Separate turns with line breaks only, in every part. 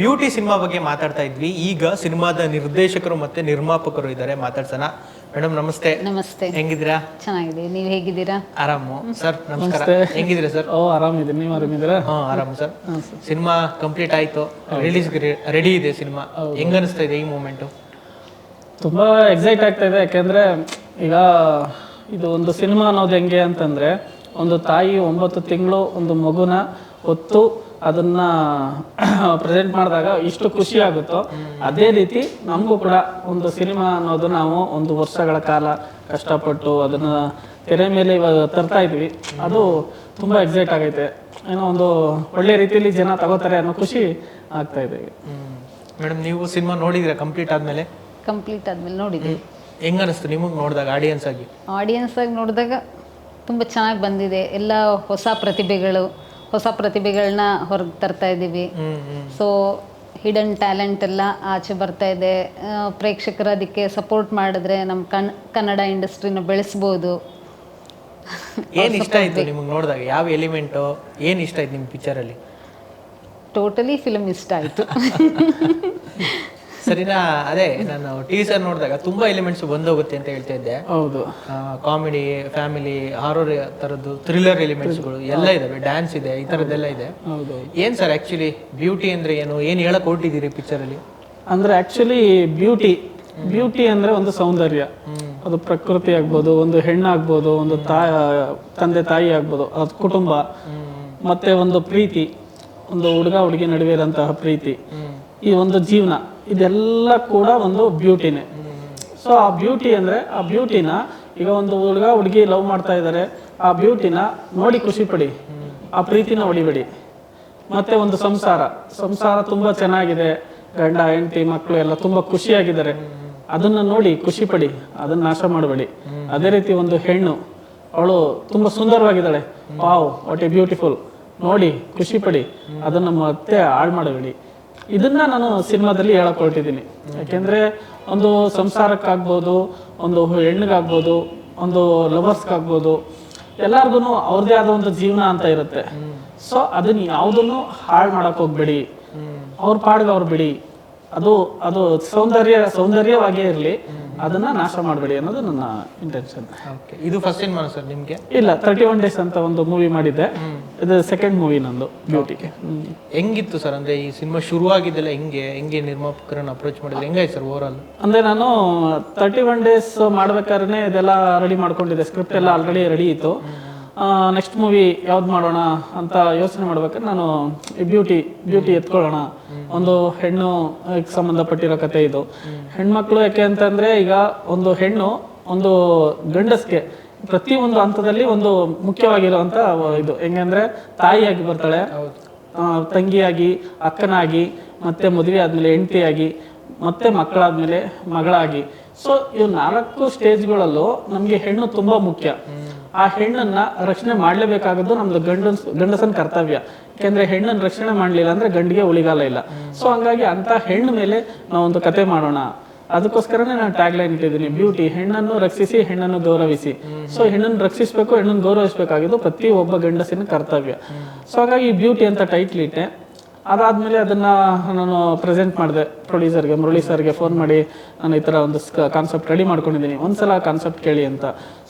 Beauty cinema ಬಗ್ಗೆ ಮಾತಾಡ್ತಾ ಇದ್ವಿ. ಈಗ ಸಿನಿಮಾದ ನಿರ್ದೇಶಕರು ಮತ್ತೆ ನಿರ್ಮಾಪಕರು ಇದ್ದಾರೆ, ಮಾತಾಡ್ಸೋಣ. ಮೇಡಮ್ ನಮಸ್ತೆ.
ನಮಸ್ತೆ.
ಹೆಂಗಿದ್ದೀರಾ?
ಚೆನ್ನಾಗಿದೆ, ನೀವು ಹೇಗಿದ್ದೀರಾ?
ಆರಾಮು ಸರ್. ನಮಸ್ಕಾರ. ಹೆಂಗಿದ್ದೀರಾ ಸರ್?
ಆರಾಮಿದ್ದೀನಿ, ನೀವು ಆರಾಮಿದ್ದೀರಾ?
ಆರಾಮು ಸರ್. ಸಿನಿಮಾ ಕಂಪ್ಲೀಟ್ ಆಯ್ತು, ರಿಲೀಸ್ ರೆಡಿ ಇದೆ ಸಿನಿಮಾ. ಹೆಂಗ ಅನಿಸ್ತಾ ಇದೆ ಈ ಮೂಮೆಂಟು?
ತುಂಬಾ ಎಕ್ಸೈಟ್ ಆಗ್ತಾ ಇದೆ. ಯಾಕೆಂದ್ರೆ ಈಗ ಇದು ಒಂದು ಸಿನಿಮಾ ಅನ್ನೋದು ಹೆಂಗೆ ಅಂತಂದ್ರೆ, ಒಂದು ತಾಯಿ 9 ತಿಂಗಳು ಒಂದು ಮಗುನ ಹೊತ್ತು ಅದನ್ನ ಪ್ರೆಸೆಂಟ್ ಮಾಡಿದಾಗ ಇಷ್ಟು ಖುಷಿ ಆಗುತ್ತೋ, ಅದೇ ರೀತಿ ನಮಗೂ ಕೂಡ ಒಂದು ಸಿನಿಮಾ ಅನ್ನೋದು ನಾವು ಒಂದು ವರ್ಷಗಳ ಕಾಲ ಕಷ್ಟಪಟ್ಟು ಅದನ್ನ ತೆರೆ ಮೇಲೆ ಇವಾಗ ತರ್ತಾ ಇದ್ವಿ. ಅದು ತುಂಬಾ ಎಕ್ಸೈಟ್ ಆಗೈತೆ. ಏನೋ ಒಂದು ಒಳ್ಳೆ ರೀತಿಯಲ್ಲಿ ಜನ ತಗೋತಾರೆ ಅನ್ನೋ ಖುಷಿ ಆಗ್ತಾ ಇದೆ.
ಮೇಡಮ್, ನೀವು ಸಿನಿಮಾ ನೋಡಿದ್ರೆ ಕಂಪ್ಲೀಟ್ ಆದ್ಮೇಲೆ
ನೋಡಿದ್ವಿ.
ಹೆಂಗ ಅನಿಸ್ತು ನಿಮಗೆ ನೋಡಿದಾಗ? ಆಡಿಯನ್ಸ್
ಆಗಿ ನೋಡಿದಾಗ ತುಂಬ ಚೆನ್ನಾಗಿ ಬಂದಿದೆ. ಎಲ್ಲ ಹೊಸ ಪ್ರತಿಭೆಗಳನ್ನ ಹೊರಗೆ ತರ್ತಾ ಇದ್ದೀವಿ. ಸೊ ಹಿಡನ್ ಟ್ಯಾಲೆಂಟ್ ಎಲ್ಲ ಆಚೆ ಬರ್ತಾ ಇದೆ. ಪ್ರೇಕ್ಷಕರು ಅದಕ್ಕೆ ಸಪೋರ್ಟ್ ಮಾಡಿದ್ರೆ ನಮ್ಮ ಕನ್ನಡ ಇಂಡಸ್ಟ್ರಿನ ಬೆಳೆಸ್ಬೋದು.
ಏನ್ ಇಷ್ಟ ಆಯ್ತು ನಿಮಗೆ ನೋಡಿದಾಗ? ಯಾವ ಎಲಿಮೆಂಟು ಏನ್ ಇಷ್ಟ ಆಯ್ತು ನಿಮ್ಮ ಪಿಕ್ಚರಲ್ಲಿ?
ಟೋಟಲಿ ಫಿಲ್ಮ್ ಇಷ್ಟ ಆಯ್ತು.
ಸರಿನಾ? ಅದೇ ನಾನು ಟೀಸರ್ ನೋಡಿದಾಗ ತುಂಬಾ ಎಲಿಮೆಂಟ್ಸ್ ಬಂದೋಗುತ್ತೆ ಅಂತ ಹೇಳ್ತಾ ಇದ್ದೆ.
ಹೌದು,
ಕಾಮಿಡಿ, ಫ್ಯಾಮಿಲಿ, ಹಾರರ್ ತರದ್ದು, ಥ್ರಿಲ್ಲರ್ ಎಲಿಮೆಂಟ್ಸ್ಗಳು ಎಲ್ಲ ಇದಾವೆ, ಡ್ಯಾನ್ಸ್ ಇದೆ, ಈ ತರದ್ದೆಲ್ಲ ಇದೆ. ಏನ್ ಸರ್ ಆಕ್ಚುಲಿ ಬ್ಯೂಟಿ ಅಂದ್ರೆ ಏನು? ಏನ್ ಹೇಳಕ್ ಹೊರಟಿದ್ದೀರಿ ಪಿಕ್ಚರ್ ಅಲ್ಲಿ?
ಅಂದ್ರೆ ಆಕ್ಚುಲಿ ಬ್ಯೂಟಿ ಅಂದ್ರೆ ಒಂದು ಸೌಂದರ್ಯ. ಅದು ಪ್ರಕೃತಿ ಆಗ್ಬೋದು, ಒಂದು ಹೆಣ್ಣಾಗ್ಬೋದು, ಒಂದು ತಂದೆ ತಾಯಿ ಆಗ್ಬೋದು, ಅದು ಕುಟುಂಬ, ಮತ್ತೆ ಒಂದು ಪ್ರೀತಿ, ಒಂದು ಹುಡುಗ ಹುಡುಗಿ ನಡುವೆ ಇರೋಂತಹ ಪ್ರೀತಿ, ಈ ಒಂದು ಜೀವನ, ಇದೆಲ್ಲ ಕೂಡ ಒಂದು ಬ್ಯೂಟಿನೇ. ಸೊ ಆ ಬ್ಯೂಟಿ ಅಂದ್ರೆ, ಆ ಬ್ಯೂಟಿನ ಈಗ ಒಂದು ಹುಡುಗ ಹುಡುಗಿ ಲವ್ ಮಾಡ್ತಾ ಇದ್ದಾರೆ, ಆ ಬ್ಯೂಟಿನ ನೋಡಿ ಖುಷಿ ಪಡಿ, ಆ ಪ್ರೀತಿನ ಹೊಡಿಬೇಡಿ. ಮತ್ತೆ ಒಂದು ಸಂಸಾರ ತುಂಬಾ ಚೆನ್ನಾಗಿದೆ, ಗಂಡ ಹೆಂಡತಿ ಮಕ್ಕಳು ಎಲ್ಲ ತುಂಬಾ ಖುಷಿಯಾಗಿದ್ದಾರೆ, ಅದನ್ನ ನೋಡಿ ಖುಷಿ ಪಡಿ, ಅದನ್ನ ನಾಶ ಮಾಡಬೇಡಿ. ಅದೇ ರೀತಿ ಒಂದು ಹೆಣ್ಣು, ಅವಳು ತುಂಬಾ ಸುಂದರವಾಗಿದ್ದಾಳೆ, ವಾವ್ ವಾಟ್ ಎ ಬ್ಯೂಟಿಫುಲ್, ನೋಡಿ ಖುಷಿ ಪಡಿ, ಅದನ್ನ ಮತ್ತೆ ಹಾಳು ಮಾಡಬೇಡಿ. ಇದನ್ನ ನಾನು ಸಿನಿಮಾದಲ್ಲಿ ಹೇಳಕ್ ಹೊರಟಿದ್ದೀನಿ. ಯಾಕೆಂದ್ರೆ ಒಂದು ಸಂಸಾರಕ್ಕಾಗ್ಬೋದು, ಒಂದು ಹೆಣ್ಣಿಗಾಗ್ಬೋದು, ಒಂದು ಲವರ್ಸ್ಗಾಗ್ಬೋದು, ಎಲ್ಲಾರ್ಗು ಅವ್ರದೇ ಆದ ಒಂದು ಜೀವನ ಅಂತ ಇರುತ್ತೆ. ಸೊ ಅದನ್ನ ಯಾವುದನ್ನು ಹಾಳು ಮಾಡಕ್ ಹೋಗ್ಬೇಡಿ, ಅವ್ರ ಪಾಡ್ಗೆ ಅವ್ರು ಬಿಡಿ. ಅದು ಸೌಂದರ್ಯವಾಗಿಯೇ ಇರಲಿ, ಅದನ್ನ ನಾಶ ಮಾಡಬೇಡಿ ಅನ್ನೋದು ನನ್ನ ಇಂಟೆನ್ಷನ್.
ಇದು ಫಸ್ಟ್ ಸಿನಿಮಾ ಸರ್ ನಿಮ್ಗೆ?
ಇಲ್ಲ, 31 ಡೇಸ್ ಅಂತ ಒಂದು ಮೂವಿ ಮಾಡಿದ್ದೆ, ಇದು ಸೆಕೆಂಡ್ ಮೂವಿ ನಂದು ಬ್ಯೂಟಿಗೆ.
ಹೆಂಗಿತ್ತು ಸರ್? ಅಂದ್ರೆ ಈ ಸಿನಿಮಾ ಶುರುವಾಗಿದ್ದೆಲ್ಲ ಹೆಂಗೆ ನಿರ್ಮಾಪಕರನ್ನ ಅಪ್ರೋಚ್ ಮಾಡಿದ್ರೆ ಹೆಂಗಾಯ್ತು ಸರ್ ಓವರ್ ಆಲ್?
ಅಂದ್ರೆ ನಾನು 31 ಡೇಸ್ ಮಾಡ್ಬೇಕಾದ್ರೆ ಇದೆಲ್ಲ ರೆಡಿ ಮಾಡ್ಕೊಂಡಿದ್ದೆ, ಸ್ಕ್ರಿಪ್ಟ್ ಎಲ್ಲ ಆಲ್ರೆಡಿ ರೆಡಿ ಇತ್ತು. ನೆಕ್ಸ್ಟ್ ಮೂವಿ ಯಾವ್ದು ಮಾಡೋಣ ಅಂತ ಯೋಚನೆ ಮಾಡ್ಬೇಕಾದ್ರೆ ನಾನು ಬ್ಯೂಟಿ ಎತ್ಕೊಳ್ಳೋಣ, ಒಂದು ಹೆಣ್ಣು ಸಂಬಂಧಪಟ್ಟಿರೋ ಕತೆ ಇದು. ಹೆಣ್ಮಕ್ಳು ಯಾಕೆ ಅಂತಂದ್ರೆ, ಈಗ ಒಂದು ಹೆಣ್ಣು ಒಂದು ಗಂಡಸ್ಗೆ ಪ್ರತಿಯೊಂದು ಹಂತದಲ್ಲಿ ಒಂದು ಮುಖ್ಯವಾಗಿರುವಂತ ಇದು. ಹೆಂಗಂದ್ರೆ ತಾಯಿಯಾಗಿ ಬರ್ತಾಳೆ, ತಂಗಿಯಾಗಿ, ಅಕ್ಕನಾಗಿ, ಮತ್ತೆ ಮದುವೆ ಆದ್ಮೇಲೆ ಹೆಂಡತಿಯಾಗಿ, ಮತ್ತೆ ಮಕ್ಕಳಾದ್ಮೇಲೆ ಮಗಳಾಗಿ. ಸೊ ಇವ್ 4 ಸ್ಟೇಜ್ಗಳಲ್ಲೂ ನಮ್ಗೆ ಹೆಣ್ಣು ತುಂಬಾ ಮುಖ್ಯ. ಆ ಹೆಣ್ಣನ್ನ ರಕ್ಷಣೆ ಮಾಡ್ಲೇಬೇಕಾಗದ್ದು ನಮ್ದು ಗಂಡಸನ ಕರ್ತವ್ಯ. ಯಾಕೆಂದ್ರೆ ಹೆಣ್ಣನ್ನ ರಕ್ಷಣೆ ಮಾಡ್ಲಿಲ್ಲ ಅಂದ್ರೆ ಗಂಡಿಗೆ ಉಳಿಗಾಲ ಇಲ್ಲ. ಸೊ ಹಂಗಾಗಿ ಅಂತ ಹೆಣ್ಣು ಮೇಲೆ ನಾವೊಂದು ಕತೆ ಮಾಡೋಣ, ಅದಕ್ಕೋಸ್ಕರನೇ ನಾನು ಟ್ಯಾಗ್ ಲೈನ್ ಇಟ್ಟಿದ್ದೀನಿ, ಬ್ಯೂಟಿ, ಹೆಣ್ಣನ್ನು ರಕ್ಷಿಸಿ, ಹೆಣ್ಣನ್ನು ಗೌರವಿಸಿ. ಸೊ ಹೆಣ್ಣನ್ನು ರಕ್ಷಿಸಬೇಕು, ಹೆಣ್ಣನ್ನು ಗೌರವಿಸಬೇಕಾಗಿದ್ದು ಪ್ರತಿ ಒಬ್ಬ ಗಂಡಸಿನ ಕರ್ತವ್ಯ. ಸೊ ಹಾಗಾಗಿ ಬ್ಯೂಟಿ ಅಂತ ಟೈಟ್ಲ್ ಇಟ್ಟೆ. ಅದಾದ್ಮೇಲೆ ಅದನ್ನ ನಾನು ಪ್ರೆಸೆಂಟ್ ಮಾಡಿದೆ ಪ್ರೊಡ್ಯೂಸರ್ಗೆ, ಮುರಳಿ ಸರ್ಗೆ ಫೋನ್ ಮಾಡಿ, ನಾನು ಈ ಥರ ಒಂದು ಕಾನ್ಸೆಪ್ಟ್ ರೆಡಿ ಮಾಡ್ಕೊಂಡಿದ್ದೀನಿ, ಒಂದ್ಸಲ ಕಾನ್ಸೆಪ್ಟ್ ಕೇಳಿ ಅಂತ.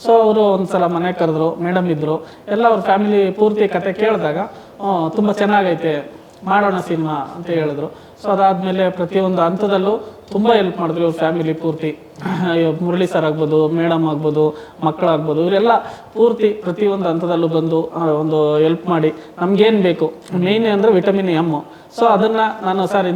ಸೊ ಅವರು ಒಂದ್ಸಲ ಮನೆ ಕರೆದ್ರು, ಮೇಡಮ್ ಇದ್ರು, ಎಲ್ಲ ಅವ್ರ ಫ್ಯಾಮಿಲಿ ಪೂರ್ತಿ ಕತೆ ಕೇಳಿದಾಗ ತುಂಬ ಚೆನ್ನಾಗೈತೆ, ಮಾಡೋಣ ಸಿನಿಮಾ ಅಂತ ಹೇಳಿದ್ರು. ಸೊ ಅದಾದ್ಮೇಲೆ ಪ್ರತಿಯೊಂದು ಹಂತದಲ್ಲೂ ತುಂಬ ಹೆಲ್ಪ್ ಮಾಡಿದ್ರು ಇವ್ರ ಫ್ಯಾಮಿಲಿ ಪೂರ್ತಿ. ಮುರಳಿ ಸರ್ ಆಗ್ಬೋದು, ಮೇಡಮ್ ಆಗ್ಬೋದು, ಮಕ್ಕಳಾಗ್ಬೋದು, ಇವರೆಲ್ಲ ಪೂರ್ತಿ ಪ್ರತಿಯೊಂದು ಹಂತದಲ್ಲೂ ಬಂದು ಒಂದು ಹೆಲ್ಪ್ ಮಾಡಿ ನಮ್ಗೇನು ಬೇಕು, ಮೇನ್ ಅಂದರೆ ವಿಟಮಿನ್ ಎಮ್. ಸೊ ಅದನ್ನ ನಾನು ಸರ್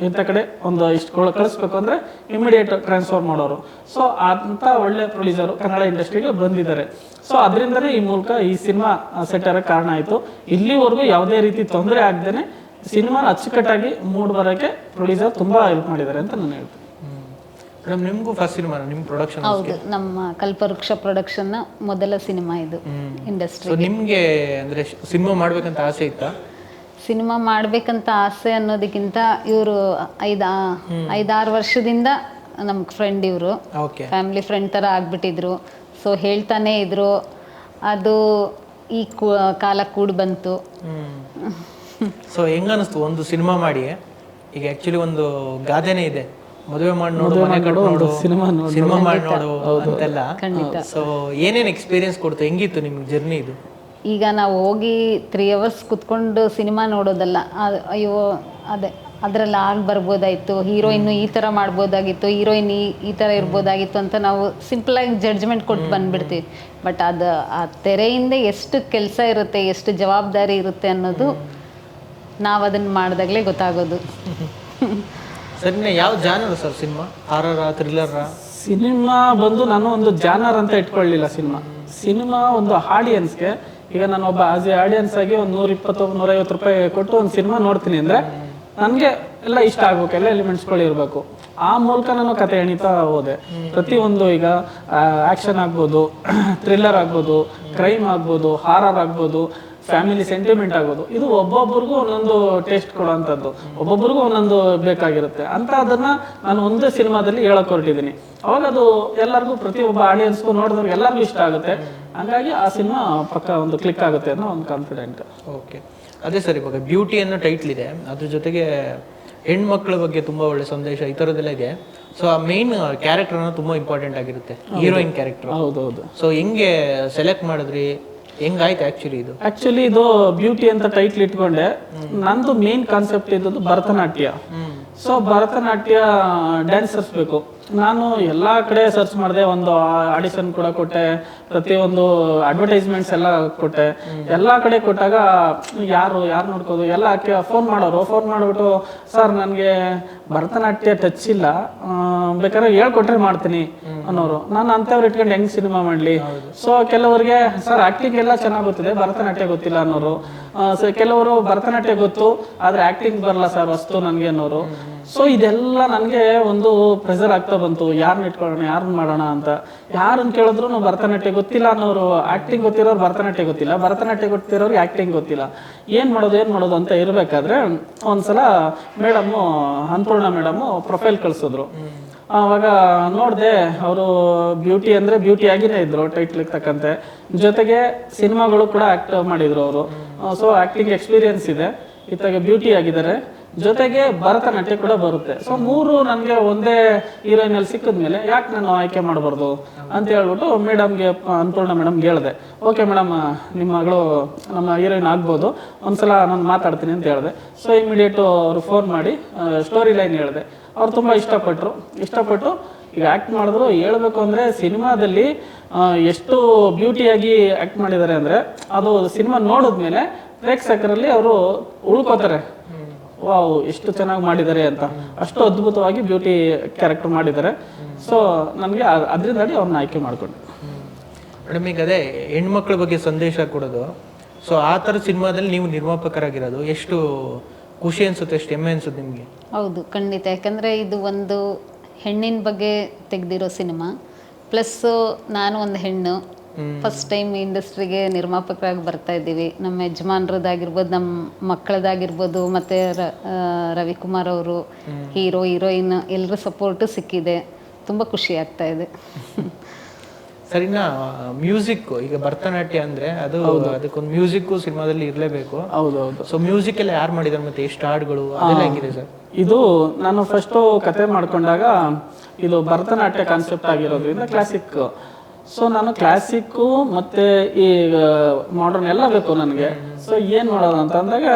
ಇಂಥ ಕಡೆ ಒಂದು ಇಷ್ಟು ಕಳಿಸ್ಬೇಕು ಅಂದರೆ ಇಮಿಡಿಯೇಟ್ ಟ್ರಾನ್ಸ್ಫರ್ ಮಾಡೋರು. ಸೊ ಅಂಥ ಒಳ್ಳೆ ಪ್ರೊಡ್ಯೂಸರು ಕನ್ನಡ ಇಂಡಸ್ಟ್ರಿಗೆ ಬಂದಿದ್ದಾರೆ. ಸೊ ಅದರಿಂದನೇ ಈ ಮೂಲಕ ಈ ಸಿನಿಮಾ ಸೆಟ್ ಆಗಕ್ಕೆ ಕಾರಣ ಆಯಿತು. ಇಲ್ಲಿವರೆಗೂ ಯಾವುದೇ ರೀತಿ ತೊಂದರೆ ಆಗದೇನೆ ಸಿನಿಮಾ ಅಚ್ಚುಕಟ್ಟಾಗಿ ಮೂಡ್ ಬರೋಕ್ಕೆ ಪ್ರೊಡ್ಯೂಸರ್ ತುಂಬಾ ಹೆಲ್ಪ್ ಮಾಡಿದ್ದಾರೆ ಅಂತ ನಾನು ಹೇಳ್ತೀನಿ.
ಮೇಡಮ್, ನಿಮಗೂ ಫಸ್ಟ್ ಸಿನಿಮಾ ನಿಮ್ಮ ಪ್ರೊಡಕ್ಷನ್?
ಹೌದು, ನಮ್ಮ ಕಲ್ಪವೃಕ್ಷ ಪ್ರೊಡಕ್ಷನ್ ಮೊದಲ ಸಿನಿಮಾ ಇದು ಇಂಡಸ್ಟ್ರಿ.
ನಿಮ್ಗೆ ಅಂದ್ರೆ ಸಿನಿಮಾ ಮಾಡ್ಬೇಕಂತ ಆಸೆ ಇತ್ತಾ?
ಸಿನಿಮಾ ಮಾಡ್ಬೇಕಂತ ಆಸೆ ಅನ್ನೋದಕ್ಕಿಂತ ಇವರು 5-6 ವರ್ಷದಿಂದ ನಮ್ಗೆ ಫ್ರೆಂಡ್, ಇವರು ಫ್ಯಾಮಿಲಿ ಫ್ರೆಂಡ್ ಥರ ಆಗ್ಬಿಟ್ಟಿದ್ರು. ಸೊ ಹೇಳ್ತಾನೆ ಇದ್ರು, ಅದು ಈ ಕಾಲ ಕೂಡಿ ಬಂತು.
ಸೊ ಹೆಂಗ ಅನಿಸ್ತು ಒಂದು ಸಿನಿಮಾ ಮಾಡಿ ಈಗ ಆಕ್ಚುಲಿ ಒಂದು ಗಾದೆನೇ ಇದೆ, ಮದುವೆ ಮಾಡಿ ನೋಡು, ಮನೆ ಕಟ್ಟು ನೋಡು, ಸಿನಿಮಾ ಮಾಡಿ ನೋಡು ಅಂತೆಲ್ಲ. ಸೊ ಏನೇನು ಎಕ್ಸ್ಪೀರಿಯನ್ಸ್ ಕೊಡ್ತು, ಹೆಂಗಿತ್ತು ನಿಮ್ಗೆ ಜರ್ನಿ ಇದು?
ಈಗ ನಾವು ಹೋಗಿ 3 hours ಕುತ್ಕೊಂಡು ಸಿನಿಮಾ ನೋಡೋದಲ್ಲ, ಅಯ್ಯೋ ಅದರಲ್ಲಿ ಬರ್ಬೋದಾಯಿತು, ಹೀರೋಯಿನ್ನು ಈ ಥರ ಮಾಡ್ಬೋದಾಗಿತ್ತು, ಹೀರೋಯಿನ್ ಈ ಥರ ಇರ್ಬೋದಾಗಿತ್ತು ಅಂತ ನಾವು ಸಿಂಪಲಾಗಿ ಜಡ್ಜ್ಮೆಂಟ್ ಕೊಟ್ಟು ಬಂದುಬಿಡ್ತೀವಿ. ಬಟ್ ಆ ತೆರೆಯಿಂದ ಎಷ್ಟು ಕೆಲಸ ಇರುತ್ತೆ, ಎಷ್ಟು ಜವಾಬ್ದಾರಿ ಇರುತ್ತೆ ಅನ್ನೋದು ನಾವು ಅದನ್ನು ಮಾಡಿದಾಗಲೇ ಗೊತ್ತಾಗೋದು.
ಸರಿ, ಯಾವ ಜಾನರ್ ಸರ್ ಸಿನಿಮಾ? ಹಾರರಾ, ಥ್ರಿಲ್ಲರಾ?
ಸಿನಿಮಾ ಬಂದು ನಾನು ಒಂದು ಜಾನರ್ ಅಂತ ಇಟ್ಕೊಳ್ಳಿಲ್ಲ. ಸಿನಿಮಾ ಒಂದು ಆಡಿಯನ್ಸ್ಗೆ, ಈಗ ನಾನು ಒಬ್ಬ ಆಸ್ ಎ ಆಡಿಯನ್ಸ್ ಆಗಿ ಒಂದು 120-150 ರೂಪಾಯಿ ಕೊಟ್ಟು ಒಂದು ಸಿನಿಮಾ ನೋಡ್ತೀನಿ ಅಂದರೆ ನನಗೆ ಎಲ್ಲ ಇಷ್ಟ ಆಗ್ಬೇಕು, ಎಲ್ಲ ಎಲಿಮೆಂಟ್ಸ್ಗಳು ಇರಬೇಕು. ಆ ಮೂಲಕ ನಾನು ಕತೆ ಎಣಿತಾ ಹೋದೆ. ಪ್ರತಿಯೊಂದು ಈಗ ಆ್ಯಕ್ಷನ್ ಆಗ್ಬೋದು, ಥ್ರಿಲ್ಲರ್ ಆಗ್ಬೋದು, ಕ್ರೈಮ್ ಆಗ್ಬೋದು, ಹಾರರ್ ಆಗ್ಬೋದು, ಫ್ಯಾಮಿಲಿ ಸೆಂಟಿಮೆಂಟ್ ಆಗ್ಬೋದು, ಇದು ಒಬ್ಬೊಬ್ರಿಗೂ ಒಂದೊಂದು ಟೇಸ್ಟ್ ಕೊಡೋವಂಥದ್ದು, ಒಬ್ಬೊಬ್ರಿಗೂ ಒಂದೊಂದು ಬೇಕಾಗಿರುತ್ತೆ ಅಂತ. ಅದನ್ನ ನಾನು ಒಂದೇ ಸಿನಿಮಾದಲ್ಲಿ ಹೇಳಕ್ ಹೊರಟಿದ್ದೀನಿ. ಅವಾಗ ಅದು ಎಲ್ಲರಿಗೂ, ಪ್ರತಿಯೊಬ್ಬ ಆಡಿಯನ್ಸ್ಗೂ ನೋಡಿದವ್ರಿಗೆ ಎಲ್ಲರಿಗೂ ಇಷ್ಟ ಆಗುತ್ತೆ. ಹಂಗಾಗಿ ಆ ಸಿನಿಮಾ ಪಕ್ಕ ಒಂದು ಕ್ಲಿಕ್ ಆಗುತ್ತೆ ಅನ್ನೋ ಒಂದು ಕಾನ್ಫಿಡೆಂಟ್.
ಓಕೆ, ಅದೇ ಸರ್, ಇವಾಗ ಬ್ಯೂಟಿ ಅನ್ನೋ ಟೈಟ್ಲ್ ಇದೆ, ಅದ್ರ ಜೊತೆಗೆ ಹೆಣ್ಮಕ್ಳ ಬಗ್ಗೆ ತುಂಬಾ ಒಳ್ಳೆ ಸಂದೇಶ ಈ ಥರದ್ದೆಲ್ಲ ಇದೆ. ಸೊ ಆ ಮೇನ್ ಕ್ಯಾರೆಕ್ಟರ್ ಅನ್ನೋ ತುಂಬಾ ಇಂಪಾರ್ಟೆಂಟ್ ಆಗಿರುತ್ತೆ, ಹೀರೋಯಿನ್ ಕ್ಯಾರೆಕ್ಟರ್.
ಹೌದೌದು.
ಸೊ ಹೆಂಗೆ ಸೆಲೆಕ್ಟ್ ಮಾಡಿದ್ರಿ, ಹೆಂಗಾಯ್ತು ಆಕ್ಚುಲಿ
ಇದು ಬ್ಯೂಟಿ ಅಂತ ಟೈಟ್ಲ್ ಇಟ್ಕೊಂಡೆ. ನಂದು ಮೇನ್ ಕಾನ್ಸೆಪ್ಟ್ ಇದ್ದದ್ದು ಭರತನಾಟ್ಯ. ಸೊ ಭರತನಾಟ್ಯ ಡ್ಯಾನ್ಸರ್ಸ್ ಬೇಕು. ನಾನು ಎಲ್ಲಾ ಕಡೆ ಸರ್ಚ್ ಮಾಡಿದೆ, ಒಂದು ಆಡಿಷನ್ ಕೂಡ ಕೊಟ್ಟೆ, ಪ್ರತಿಯೊಂದು ಅಡ್ವರ್ಟೈಸ್ಮೆಂಟ್ಸ್ ಎಲ್ಲ ಕೊಟ್ಟೆ. ಎಲ್ಲಾ ಕಡೆ ಕೊಟ್ಟಾಗ ಯಾರು ನೋಡ್ಕೋದು, ಎಲ್ಲ ಫೋನ್ ಮಾಡಿಬಿಟ್ಟು ಸರ್ ನನಗೆ ಭರತನಾಟ್ಯ ಟಚ್ ಇಲ್ಲ, ಬೇಕಾದ್ರೆ ಹೇಳ್ಕೊಟ್ರೆ ಮಾಡ್ತೀನಿ ಅನ್ನೋರು. ನಾನು ಅಂತವ್ರು ಇಟ್ಕೊಂಡು ಹೆಂಗ್ ಸಿನಿಮಾ ಮಾಡ್ಲಿ? ಸೊ ಕೆಲವರಿಗೆ ಸರ್ ಆಕ್ಟಿಂಗ್ ಎಲ್ಲ ಚೆನ್ನಾಗಿ ಗೊತ್ತಿದೆ, ಭರತನಾಟ್ಯ ಗೊತ್ತಿಲ್ಲ ಅನ್ನೋರು. ಸೊ ಕೆಲವರು ಭರತನಾಟ್ಯ ಗೊತ್ತು ಆದ್ರೆ ಆಕ್ಟಿಂಗ್ ಬರಲ್ಲ ಸರ್ ವಸ್ತು ನನಗೆ ಅನ್ನೋರು. ಸೊ ಇದೆಲ್ಲ ನನಗೆ ಒಂದು ಪ್ರೆಷರ್ ಆಗ್ತಾ ಬಂತು, ಯಾರನ್ನ ಇಟ್ಕೊಳ್ಳೋಣ, ಯಾರನ್ನ ಮಾಡೋಣ ಅಂತ. ಯಾರನ್ನ ಕೇಳಿದ್ರು ಭರತನಾಟ್ಯ ಗೊತ್ತಿಲ್ಲ ಅನ್ನೋರು, ಆಕ್ಟಿಂಗ್ ಗೊತ್ತಿರೋರು ಭರತನಾಟ್ಯ ಗೊತ್ತಿಲ್ಲ, ಭರತನಾಟ್ಯ ಗೊತ್ತಿರೋರಿಗೆ ಆಕ್ಟಿಂಗ್ ಗೊತ್ತಿಲ್ಲ. ಏನ್ ಮಾಡೋದು ಅಂತ ಇರ್ಬೇಕಾದ್ರೆ ಒಂದ್ಸಲ ಮೇಡಮ್ಮು, ಅನ್ನಪೂರ್ಣ ಮೇಡಮ್ಮು ಪ್ರೊಫೈಲ್ ಕಳ್ಸಿದ್ರು. ಅವಾಗ ನೋಡಿದೆ, ಅವರು ಬ್ಯೂಟಿ ಅಂದ್ರೆ ಬ್ಯೂಟಿ ಆಗಿನೇ ಇದ್ರು ಟೈಟ್ಲ್ ತಕ್ಕಂತೆ, ಜೊತೆಗೆ ಸಿನಿಮಾಗಳು ಕೂಡ ಆಕ್ಟ್ ಮಾಡಿದ್ರು ಅವರು. ಸೊ ಆಕ್ಟಿಂಗ್ ಎಕ್ಸ್ಪೀರಿಯನ್ಸ್ ಇದೆ, ಇತ್ತಾಗ ಬ್ಯೂಟಿ ಆಗಿದ್ದಾರೆ, ಜೊತೆಗೆ ಭರತನಾಟ್ಯ ಕೂಡ ಬರುತ್ತೆ. ಸೊ 3 ನನಗೆ ಒಂದೇ ಹೀರೋಯಿನ್ ಅಲ್ಲಿ ಸಿಕ್ಕಿದ್ಮೇಲೆ ಯಾಕೆ ನಾನು ಆಯ್ಕೆ ಮಾಡಬಾರ್ದು ಅಂತ ಹೇಳ್ಬಿಟ್ಟು ಮೇಡಮ್ಗೆ, ಅನ್ನಪೂರ್ಣ ಮೇಡಮ್ಗೆ ಹೇಳಿದೆ. ಓಕೆ ಮೇಡಮ್, ನಿಮ್ಮ ಮಗಳು ನಮ್ಮ ಹೀರೋಯಿನ್ ಆಗ್ಬೋದು, ಒಂದ್ಸಲ ನಾನು ಮಾತಾಡ್ತೀನಿ ಅಂತ ಹೇಳಿದೆ. ಸೊ ಇಮಿಡಿಯೇಟು ಅವರು ಫೋನ್ ಮಾಡಿ ಸ್ಟೋರಿ ಲೈನ್ ಹೇಳಿದೆ. ಅವ್ರು ತುಂಬ ಇಷ್ಟಪಟ್ಟು ಈಗ ಆ್ಯಕ್ಟ್ ಮಾಡಿದ್ರು. ಹೇಳ್ಬೇಕು ಅಂದರೆ ಸಿನಿಮಾದಲ್ಲಿ ಎಷ್ಟು ಬ್ಯೂಟಿಯಾಗಿ ಆ್ಯಕ್ಟ್ ಮಾಡಿದ್ದಾರೆ ಅಂದರೆ ಅದು ಸಿನಿಮಾ ನೋಡಿದ್ಮೇಲೆ ಪ್ರೇಕ್ಷಕರಲ್ಲಿ ಅವರು ಉಳ್ಕೋತಾರೆ, ವಾವ್ ಎಷ್ಟು ಚೆನ್ನಾಗಿ ಮಾಡಿದ್ದಾರೆ ಅಂತ. ಅಷ್ಟು ಅದ್ಭುತವಾಗಿ ಬ್ಯೂಟಿ ಕ್ಯಾರೆಕ್ಟರ್ ಮಾಡಿದ್ದಾರೆ. ಸೊ ನನಗೆ ಅದರಿಂದಾಗಿ ಅವ್ರನ್ನ ಆಯ್ಕೆ ಮಾಡಿಕೊಂಡೆ.
ಮೇಡಮ್, ಈಗ ಅದೇ ಹೆಣ್ಮಕ್ಳ ಬಗ್ಗೆ ಸಂದೇಶ ಕೊಡೋದು, ಸೊ ಆ ಥರ ಸಿನಿಮಾದಲ್ಲಿ ನೀವು ನಿರ್ಮಾಪಕರಾಗಿರೋದು ಎಷ್ಟು ಖುಷಿ ಅನ್ಸುತ್ತೆ, ಎಷ್ಟು ಹೆಮ್ಮೆ ಅನ್ಸುತ್ತೆ ನಿಮಗೆ?
ಹೌದು, ಖಂಡಿತ. ಯಾಕಂದರೆ ಇದು ಒಂದು ಹೆಣ್ಣಿನ ಬಗ್ಗೆ ತೆಗೆದಿರೋ ಸಿನಿಮಾ, ಪ್ಲಸ್ ನಾನು ಒಂದು ಹೆಣ್ಣು, ಫಸ್ಟ್ ಟೈಮ್ ಇಂಡಸ್ಟ್ರಿಗೆ ನಿರ್ಮಾಪಕರಾಗಿ ಬರ್ತಾ ಇದ್ದೀವಿ. ನಮ್ಮ ಯಜಮಾನ್ರದ್ದಾಗಿರ್ಬೋದು, ನಮ್ಮ ಮಕ್ಕಳದಾಗಿರ್ಬೋದು, ಮತ್ತು ರವಿಕುಮಾರ್ ಅವರು ಹೀರೋಯಿನ್ ಎಲ್ಲರ ಸಪೋರ್ಟು ಸಿಕ್ಕಿದೆ. ತುಂಬ ಖುಷಿ ಆಗ್ತಾ ಇದೆ.
ಸರಿನಾ, ಮ್ಯೂಸಿಕ್, ಈಗ ಭರತನಾಟ್ಯ ಅಂದ್ರೆ ಅದಕ್ಕೊಂದು ಮ್ಯೂಸಿಕ್ ಸಿನಿಮಾದಲ್ಲಿ ಇರಲೇಬೇಕು.
ಹೌದೌದು.
ಸೊ ಮ್ಯೂಸಿಕ್ ಎಲ್ಲ ಯಾರು ಮಾಡಿದಾರೆ, ಮತ್ತೆ ಎಷ್ಟು ಹಾಡುಗಳು ಅದೆಲ್ಲ ಹೆಂಗಿದೆ ಸರ್?
ಇದು ನಾನು ಫಸ್ಟ್ ಕತೆ ಮಾಡ್ಕೊಂಡಾಗ ಇದು ಭರತನಾಟ್ಯ ಕಾನ್ಸೆಪ್ಟ್ ಆಗಿರೋದ್ರಿಂದ ಕ್ಲಾಸಿಕ್. ಸೊ ನಾನು ಕ್ಲಾಸಿಕ್ಕು ಮತ್ತೆ ಈ ಮಾಡರ್ನ್ ಎಲ್ಲ ಬೇಕು ನನಗೆ. ಸೊ ಏನ್ ಮಾಡೋದು ಅಂತ ಅಂದಾಗ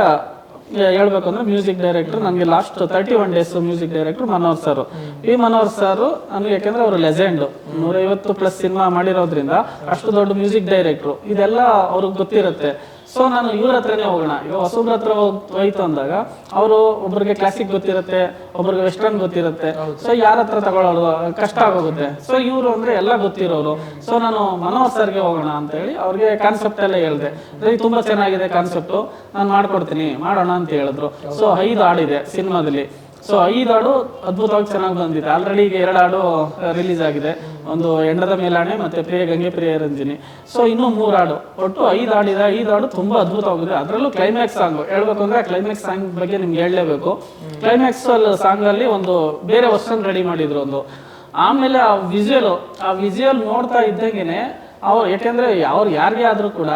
ಹೇಳ್ಬೇಕು ಅಂದ್ರೆ ಮ್ಯೂಸಿಕ್ ಡೈರೆಕ್ಟರ್ ನನಗೆ last 31 days music director Manohar sir. ಈ ಮನೋಹರ್ ಸರ್ ನನಗೆ, ಯಾಕೆಂದ್ರೆ ಅವರು ಲೆಜೆಂಡ್, 150+ ಸಿನಿಮಾ ಮಾಡಿರೋದ್ರಿಂದ ಅಷ್ಟು ದೊಡ್ಡ ಮ್ಯೂಸಿಕ್ ಡೈರೆಕ್ಟ್ರು, ಇದೆಲ್ಲ ಅವ್ರಿಗೆ ಗೊತ್ತಿರುತ್ತೆ. ಸೊ ನಾನು ಇವ್ರ ಹತ್ರನೇ ಹೋಗೋಣ. ಈಗ ಹೊಸಬ್ರ ಹತ್ರ ಹೋಯ್ತು ಅಂದಾಗ ಅವರು ಒಬ್ರಿಗೆ ಕ್ಲಾಸಿಕ್ ಗೊತ್ತಿರುತ್ತೆ, ಒಬ್ರಿಗೆ ವೆಸ್ಟರ್ನ್ ಗೊತ್ತಿರುತ್ತೆ. ಸೊ ಯಾರ ಹತ್ರ ತಗೊಳ್ಳೋದು ಕಷ್ಟ ಆಗೋಗುತ್ತೆ. ಸೊ ಇವರು ಅಂದ್ರೆ ಎಲ್ಲ ಗೊತ್ತಿರೋರು. ಸೊ ನಾನು ಮನೋಹರ್ ಸರ್ಗೆ ಹೋಗೋಣ ಅಂತ ಹೇಳಿ ಅವ್ರಿಗೆ ಕಾನ್ಸೆಪ್ಟ್ ಎಲ್ಲ ಹೇಳಿದೆ. ತುಂಬಾ ಚೆನ್ನಾಗಿದೆ ಕಾನ್ಸೆಪ್ಟು, ನಾನು ಮಾಡ್ಕೊಡ್ತೀನಿ, ಮಾಡೋಣ ಅಂತ ಹೇಳಿದ್ರು. ಸೊ 5 ಹಾಡಿದೆ ಸಿನಿಮಾದಲ್ಲಿ. ಸೊ 5 ಹಾಡು ಅದ್ಭುತವಾಗಿ ಚೆನ್ನಾಗಿ ಬಂದಿದೆ. ಆಲ್ರೆಡಿ ಈಗ 2 ಹಾಡು ರಿಲೀಸ್ ಆಗಿದೆ, ಒಂದು ಎಂಡದ ಮೇಲಾಣೆ ಮತ್ತೆ ಪ್ರಿಯ ಗಂಗೆ ಪ್ರಿಯ ರಂಜಿನಿ. ಸೊ ಇನ್ನೂ 3 ಹಾಡು, ಒಟ್ಟು 5 ಹಾಡಿದೆ. 5 ಹಾಡು ತುಂಬಾ ಅದ್ಭುತವಾಗಿದೆ. ಅದರಲ್ಲೂ ಕ್ಲೈಮ್ಯಾಕ್ಸ್ ಸಾಂಗ್ ಹೇಳ್ಬೇಕು ಅಂದ್ರೆ ಕ್ಲೈಮ್ಯಾಕ್ಸ್ ಸಾಂಗ್ ಬಗ್ಗೆ ನಿಮ್ಗೆ ಹೇಳಲೇಬೇಕು. ಕ್ಲೈಮ್ಯಾಕ್ಸ್ ಸಾಂಗ್ ಅಲ್ಲಿ ಒಂದು ಬೇರೆ ವರ್ಷನ್ ರೆಡಿ ಮಾಡಿದ್ರು ಒಂದು. ಆಮೇಲೆ ಆ ವಿಜುವಲ್ ನೋಡ್ತಾ ಇದ್ದಂಗೆನೆ ಅವ್ರು ಯಾಕೆಂದ್ರೆ ಯಾರಿಗೆ ಆದ್ರೂ ಕೂಡ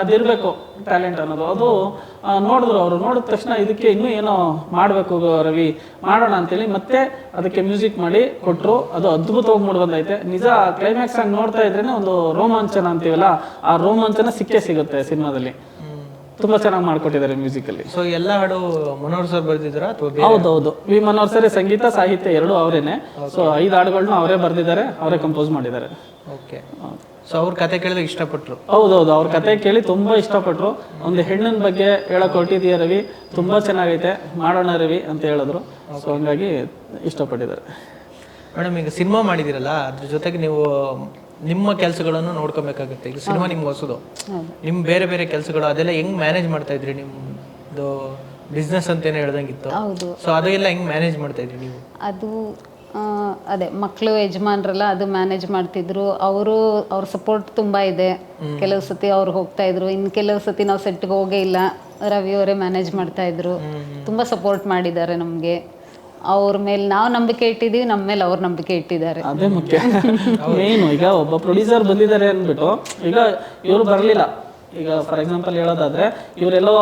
ಅದಿರ್ಬೇಕು ಟ್ಯಾಲೆಂಟ್ ಅನ್ನೋದು. ಅದು ನೋಡಿದ್ರು, ಅವರು ನೋಡಿದ ತಕ್ಷಣ ಇದಕ್ಕೆ ಇನ್ನೂ ಏನೋ ಮಾಡಬೇಕು ರವಿ, ಮಾಡೋಣ ಅಂತೇಳಿ ಮತ್ತೆ ಅದಕ್ಕೆ ಮ್ಯೂಸಿಕ್ ಮಾಡಿ ಕೊಟ್ಟರು. ಅದು ಅದ್ಭುತವಾಗಿ ಮೂಡಿ ಬಂದೈತೆ ನಿಜ. ಕ್ಲೈಮ್ಯಾಕ್ಸ್ ಆಗಿ ನೋಡ್ತಾ ಇದ್ರೇನೆ ಒಂದು ರೋಮಾಂಚನ ಅಂತೀವಲ್ಲ, ಆ ರೋಮಾಂಚನ ಸಿಗುತ್ತೆ ಸಿನಿಮಾದಲ್ಲಿ. ತುಂಬಾ ಚೆನ್ನಾಗಿ ಮಾಡ್ಕೊಟ್ಟಿದ್ದಾರೆ ಮ್ಯೂಸಿಕ್ ಅಲ್ಲಿ.
ಸೊ ಎಲ್ಲ ಹಾಡು ಮನೋಹರ್ ಸರ್ ಬರ್ದಿದ್ರ ಅಥವಾ
ಹೌದೌದು, ವಿ ಮನೋಹರ್ ಸರ್ ಸಂಗೀತ ಸಾಹಿತ್ಯ ಎರಡು ಅವರೇನೆ. ಸೊ 5 ಹಾಡುಗಳನ್ನ ಅವರೇ ಬರ್ದಿದ್ದಾರೆ, ಅವರೇ ಕಂಪೋಸ್ ಮಾಡಿದ್ದಾರೆ.
ಓಕೆ. ಸೊ ಅವ್ರ ಕತೆ ಕೇಳಿದಾಗ ಇಷ್ಟಪಟ್ರು?
ಹೌದೌದು, ಅವ್ರ ಕತೆ ಕೇಳಿ ತುಂಬಾ ಇಷ್ಟಪಟ್ರು. ಒಂದು ಹೆಣ್ಣಿನ ಬಗ್ಗೆ ಹೇಳಕ್ ಹೊರಟಿದೀಯ ರವಿ, ತುಂಬಾ ಚೆನ್ನಾಗೈತೆ, ಮಾಡೋಣ ರವಿ ಅಂತ ಹೇಳಿದ್ರು. ಸೊ ಹಂಗಾಗಿ ಇಷ್ಟಪಟ್ಟಿದ್ದಾರೆ.
ಮೇಡಮ್, ಈಗ ಸಿನಿಮಾ ಮಾಡಿದಿರಲ್ಲ, ಅದ್ರ ಜೊತೆಗೆ ನೀವು ನಿಮ್ಮ ಕೆಲಸಗಳನ್ನು ನೋಡ್ಕೊಬೇಕಾಗುತ್ತೆ. ಈಗ ಸಿನಿಮಾ ನಿಮ್ಗೆ ಹೊಸದು, ನಿಮ್ ಬೇರೆ ಬೇರೆ ಕೆಲಸಗಳು ಅದೆಲ್ಲ ಹೆಂಗ್ ಮ್ಯಾನೇಜ್ ಮಾಡ್ತಾ ಇದ್ರಿ? ನಿಮ್ದು ಬಿಸ್ನೆಸ್ ಅಂತೇನೆ ಹೇಳ್ದಂಗಿತ್ತು. ಸೊ ಅದೆಲ್ಲ ಹೆಂಗ್ ಮ್ಯಾನೇಜ್ ಮಾಡ್ತಾ ಇದ್ರಿ ನೀವು?
ಅದು ಅದೇ ಮಕ್ಕಳು ಯಜಮಾನ್ರಲ್ಲ ಅದು ಮ್ಯಾನೇಜ್ ಮಾಡ್ತಿದ್ರು. ಅವ್ರ ಸಪೋರ್ಟ್ ತುಂಬಾ ಇದೆ. ಕೆಲವು ಸತಿ ಅವ್ರು ಹೋಗ್ತಾ ಇದ್ರು, ಇನ್ನು ಕೆಲವು ಸತಿ ನಾವು ಸೆಟ್ಗೆ ಹೋಗೇ ಇಲ್ಲ, ರವಿ ಅವರೇ ಮ್ಯಾನೇಜ್ ಮಾಡ್ತಾ ಇದ್ರು. ತುಂಬಾ ಸಪೋರ್ಟ್ ಮಾಡಿದ್ದಾರೆ ನಮ್ಗೆ. ಅವ್ರ ಮೇಲೆ ನಾವು ನಂಬಿಕೆ ಇಟ್ಟಿದೀವಿ, ನಮ್ಮ ಮೇಲೆ ಅವ್ರ ನಂಬಿಕೆ ಇಟ್ಟಿದ್ದಾರೆ.
ಅದೇ ಮುಖ್ಯ ಮೇನು. ಈಗ ಒಬ್ಬ ಪ್ರೊಡ್ಯೂಸರ್ ಬಂದಿದ್ದಾರೆ ಅಂದ್ಬಿಟ್ಟು ಈಗ ಇವ್ರು ಬರ್ಲಿಲ್ಲ, ಈಗ ಫಾರ್ ಎಕ್ಸಾಂಪಲ್ ಹೇಳೋದಾದ್ರೆ ಇವರೆಲ್ಲೋ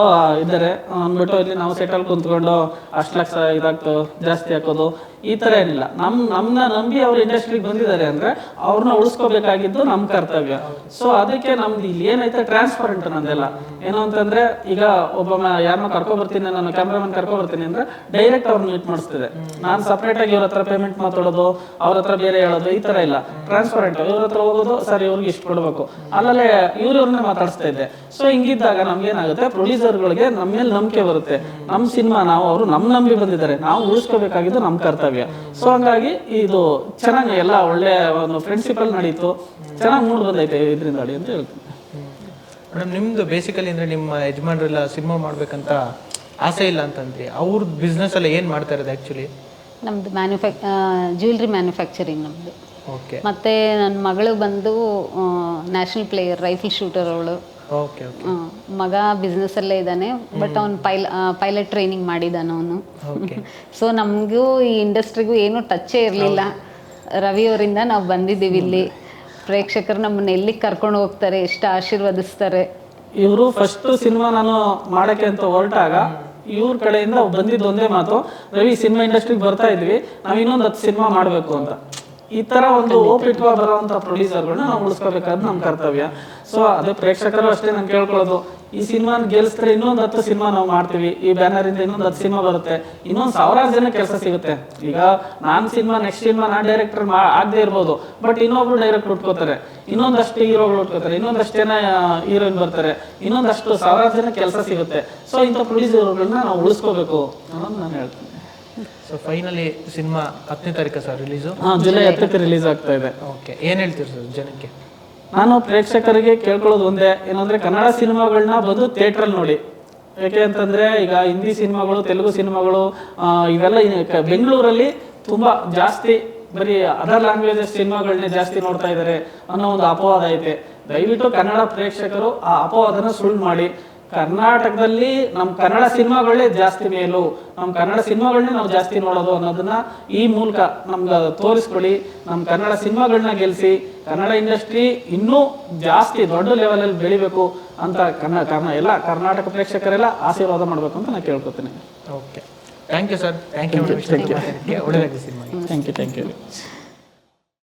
ಇದ್ದಾರೆ ಅಂದ್ಬಿಟ್ಟು ಇಲ್ಲಿ ನಾವು ಸೆಟಲ್ ಕುಂತ್ಕೊಂಡು 10 ಲಕ್ಷ ಇದಾಗ್ತು ಜಾಸ್ತಿ ಹಾಕೋದು ಈ ತರ ಏನಿಲ್ಲ. ನಮ್ಮನ್ನ ನಂಬಿ ಅವ್ರ ಇಂಡಸ್ಟ್ರಿಗೆ ಬಂದಿದ್ದಾರೆ ಅಂದ್ರೆ ಅವ್ರನ್ನ ಉಳಿಸ್ಕೋಬೇಕಾಗಿದ್ದು ನಮ್ಮ ಕರ್ತವ್ಯ. ಸೊ ಅದಕ್ಕೆ ನಮ್ದು ಇಲ್ಲಿ ಏನೈತೆ ಟ್ರಾನ್ಸ್ಪರೆಂಟ್ ನಂದೆಲ್ಲ. ಏನು ಅಂತಂದ್ರೆ ಈಗ ಒಬ್ಬ ಯಾರನ್ನ ಕರ್ಕೊಬರ್ತೀನಿ, ನಾನು ಕ್ಯಾಮ್ರಾಮನ್ ಕರ್ಕೊಬರ್ತೀನಿ ಅಂದ್ರೆ ಡೈರೆಕ್ಟ್ ಅವ್ರನ್ನ ಮೀಟ್ ಮಾಡಿಸ್ತಿದೆ. ನಾನು ಸಪ್ರೇಟ್ ಆಗಿ ಇವ್ರ ಹತ್ರ ಪೇಮೆಂಟ್ ಮಾತಾಡೋದು, ಅವ್ರ ಹತ್ರ ಬೇರೆ ಹೇಳೋದು ಈ ತರ ಇಲ್ಲ. ಟ್ರಾನ್ಸ್ಪರೆಂಟ್ ಇವ್ರ ಹತ್ರ ಹೋಗೋದು, ಸರ್ ಇವ್ರಿಗೆ ಇಷ್ಟು ಕೊಡ್ಬೇಕು, ಅಲ್ಲಲ್ಲೇ ಇವ್ರನ್ನೇ ಮಾತಾಡಿಸ್ತಾ ಇದ್ದೆ. ಸೊ ಹಿಂಗಿದ್ದಾಗ ನಮ್ಗೇನಾಗುತ್ತೆ, ಪ್ರೊಡ್ಯೂಸರ್ಗಳಿಗೆ ನಮ್ಮ ಮೇಲೆ ನಂಬಿಕೆ ಬರುತ್ತೆ. ನಮ್ಮ ಸಿನಿಮಾ ಅವರು ನಮ್ಮ ನಂಬಿ ಬಂದಿದ್ದಾರೆ, ನಾವು ಉಳಿಸ್ಕೋಬೇಕಾಗಿದ್ದು ನಮ್ಮ ಕರ್ತವ್ಯ. ಸೊ ಹಂಗಾಗಿ ಇದು ಚೆನ್ನಾಗಿ ಎಲ್ಲ ಒಳ್ಳೆ ಒಂದು ಫ್ರೆಂಡ್ಶಿಪ್ ಅಲ್ಲಿ ನಡೀತು, ಚೆನ್ನಾಗಿ ಮೂಡ್ ಬಂದೈತೆ ಇದರಿಂದ ಅಡಿ ಅಂತ ಹೇಳ್ತೀನಿ.
ಮೇಡಮ್, ನಿಮ್ದು ಬೇಸಿಕಲಿ ಅಂದ್ರೆ ನಿಮ್ಮ ಯಜಮಾನ್ರೆಲ್ಲ ಸಿನಿಮಾ ಮಾಡ್ಬೇಕಂತ ಆಸೆ ಇಲ್ಲ ಅಂತಂದ್ರಿ, ಅವ್ರ ಬಿಸ್ನೆಸ್ ಎಲ್ಲ ಏನ್ ಮಾಡ್ತಾ ಇರೋದು ಆಕ್ಚುಲಿ?
ನಮ್ದು ಜ್ಯುವೆಲ್ರಿ ಮ್ಯಾನುಫ್ಯಾಕ್ಚರಿಂಗ್ ನಮ್ದು.
ಓಕೆ.
ಮತ್ತೆ ನನ್ನ ಮಗಳು ಬಂದು ನ್ಯಾಷನಲ್ ಪ್ಲೇಯರ್, ರೈಫಲ್ ಶೂಟರ್ ಅವಳು.
ಓಕೆ.
ಮಗ ಬಿಸ್ನೆಸ್ ಅಲ್ಲೇ ಇದ್ದಾನೆ, ಬಟ್ ಅವ್ನು ಪೈಲಟ್ ಟ್ರೈನಿಂಗ್ ಮಾಡಿದ್ದಾನೆ ಅವನು. ಸೊ ನಮಗೂ ಈ ಇಂಡಸ್ಟ್ರಿಗೂ ಏನೂ ಟಚ್ಚೇ ಇರಲಿಲ್ಲ. ರವಿ ಅವರಿಂದ ನಾವು ಬಂದಿದ್ದೀವಿ ಇಲ್ಲಿ. ಪ್ರೇಕ್ಷಕರು ನಮ್ಮನ್ನ ಎಲ್ಲಿಗೆ ಕರ್ಕೊಂಡು ಹೋಗ್ತಾರೆ, ಎಷ್ಟು ಆಶೀರ್ವದಿಸ್ತಾರೆ.
ಇವರು ಫಸ್ಟ್ ಸಿನಿಮಾ ನಾನು ಮಾಡಕ್ಕೆ ಅಂತ ಹೊರಟಾಗ ಇವ್ರ ಕಡೆಯಿಂದ ಬಂದಿದ್ದು ಒಂದೇ ಮಾತು, ರವಿ ಸಿನಿಮಾ ಇಂಡಸ್ಟ್ರಿಗೆ ಬರ್ತಾ ಇದ್ವಿ, ನಾವು ಇನ್ನೊಂದು 10 ಸಿನಿಮಾ ಮಾಡಬೇಕು ಅಂತ. ಈ ತರ ಒಂದು ಓಪಿಟ್ವ ಬರುವಂತ ಪ್ರೊಡ್ಯೂಸರ್ಗಳನ್ನ ನಾವು ಉಳಿಸ್ಕೋಬೇಕಾದ್ ನಮ್ಮ ಕರ್ತವ್ಯ. ಸೊ ಅದೇ ಪ್ರೇಕ್ಷಕರು ಅಷ್ಟೇ ನಾನು ಕೇಳ್ಕೊಳ್ಳೋದು, ಈ ಸಿನಿಮಾ ಗೆಲ್ಸಿದ್ರೆ ಇನ್ನೊಂದು 10 ಸಿನಿಮಾ ನಾವು ಮಾಡ್ತೀವಿ, ಈ ಬ್ಯಾನರ್ ಇಂದ ಇನ್ನೊಂದು 10 ಸಿನಿಮಾ ಬರುತ್ತೆ, ಇನ್ನೊಂದು 1000 ಜನ ಕೆಲಸ ಸಿಗುತ್ತೆ. ಈಗ ನಾನ್ ಸಿನಿಮಾ ನೆಕ್ಸ್ಟ್ ಸಿನಿಮಾ ನಾನ್ ಡೈರೆಕ್ಟರ್ ಆಗದೆ ಇರ್ಬೋದು, ಬಟ್ ಇನ್ನೊಬ್ರು ಡೈರೆಕ್ಟರ್ ಉಟ್ಕೋತಾರೆ, ಇನ್ನೊಂದಷ್ಟು ಹೀರೋಗಳು ಉಟ್ಕೋತಾರೆ, ಇನ್ನೊಂದಷ್ಟು ಜನ ಹೀರೋಯಿನ್ ಬರ್ತಾರೆ, ಇನ್ನೊಂದಷ್ಟು 1000 ಜನ ಕೆಲಸ ಸಿಗುತ್ತೆ. ಸೊ ಇಂಥ ಪ್ರೊಡ್ಯೂಸರ್ಗಳನ್ನ ನಾವು ಉಳಿಸ್ಕೋಬೇಕು ಅನ್ನೋದು ನಾನು ಹೇಳ್ತೀನಿ.
ಸೊ ಫೈನಲಿ ಸಿನಿಮಾ 10ನೇ ತಾರೀಕು ಸರ್ ರಿಲೀಸು?
ಜುಲೈ 10ಕ್ಕೆ ರಿಲೀಸ್ ಆಗ್ತಾ ಇದೆ.
ಓಕೆ. ಏನ್ ಹೇಳ್ತೀರಿ ಸರ್ ಜನಕ್ಕೆ?
ನಾನು ಪ್ರೇಕ್ಷಕರಿಗೆ ಕೇಳ್ಕೊಳ್ಳೋದು ಒಂದೇ, ಏನಂದ್ರೆ ಕನ್ನಡ ಸಿನಿಮಾಗಳನ್ನ ಬಂದು ಥಿಯೇಟ್ರಲ್ಲಿ ನೋಡಿ. ಯಾಕೆ ಅಂತಂದ್ರೆ ಈಗ ಹಿಂದಿ ಸಿನಿಮಾಗಳು, ತೆಲುಗು ಸಿನಿಮಾಗಳು ಇವೆಲ್ಲ ಬೆಂಗಳೂರಲ್ಲಿ ತುಂಬಾ ಜಾಸ್ತಿ ಬರೀ ಅದರ್ ಲ್ಯಾಂಗ್ವೇಜಸ್ ಸಿನಿಮಾಗಳನ್ನೇ ಜಾಸ್ತಿ ನೋಡ್ತಾ ಇದ್ದಾರೆ ಅನ್ನೋ ಒಂದು ಅಪವಾದ ಐತೆ. ದಯವಿಟ್ಟು ಕನ್ನಡ ಪ್ರೇಕ್ಷಕರು ಆ ಅಪವಾದನ ಸುಳ್ಳು ಮಾಡಿ, ಕರ್ನಾಟಕದಲ್ಲಿ ನಮ್ಮ ಕನ್ನಡ ಸಿನಿಮಾಗಳೇ ಜಾಸ್ತಿ ಮೇಲು, ನಮ್ಮ ಕನ್ನಡ ಸಿನಿಮಾಗಳನ್ನೇ ನಾವು ಜಾಸ್ತಿ ನೋಡೋದು ಅನ್ನೋದನ್ನ ಈ ಮೂಲಕ ನಮ್ಗೆ ತೋರಿಸ್ಕೊಡಿ. ನಮ್ಮ ಕನ್ನಡ ಸಿನಿಮಾಗಳನ್ನ ಗೆಲ್ಲಿಸಿ, ಕನ್ನಡ ಇಂಡಸ್ಟ್ರಿ ಇನ್ನೂ ಜಾಸ್ತಿ ದೊಡ್ಡ ಲೆವೆಲಲ್ಲಿ ಬೆಳಿಬೇಕು ಅಂತ ಎಲ್ಲ ಕರ್ನಾಟಕ ಪ್ರೇಕ್ಷಕರೆಲ್ಲ ಆಶೀರ್ವಾದ ಮಾಡಬೇಕು ಅಂತ ನಾನು ಕೇಳ್ಕೊತೀನಿ.
Okay. Thank you sir. Thank you. ಒಳ್ಳೆಯದಾಗಿ ಸಿನಿಮಾ.
Thank you.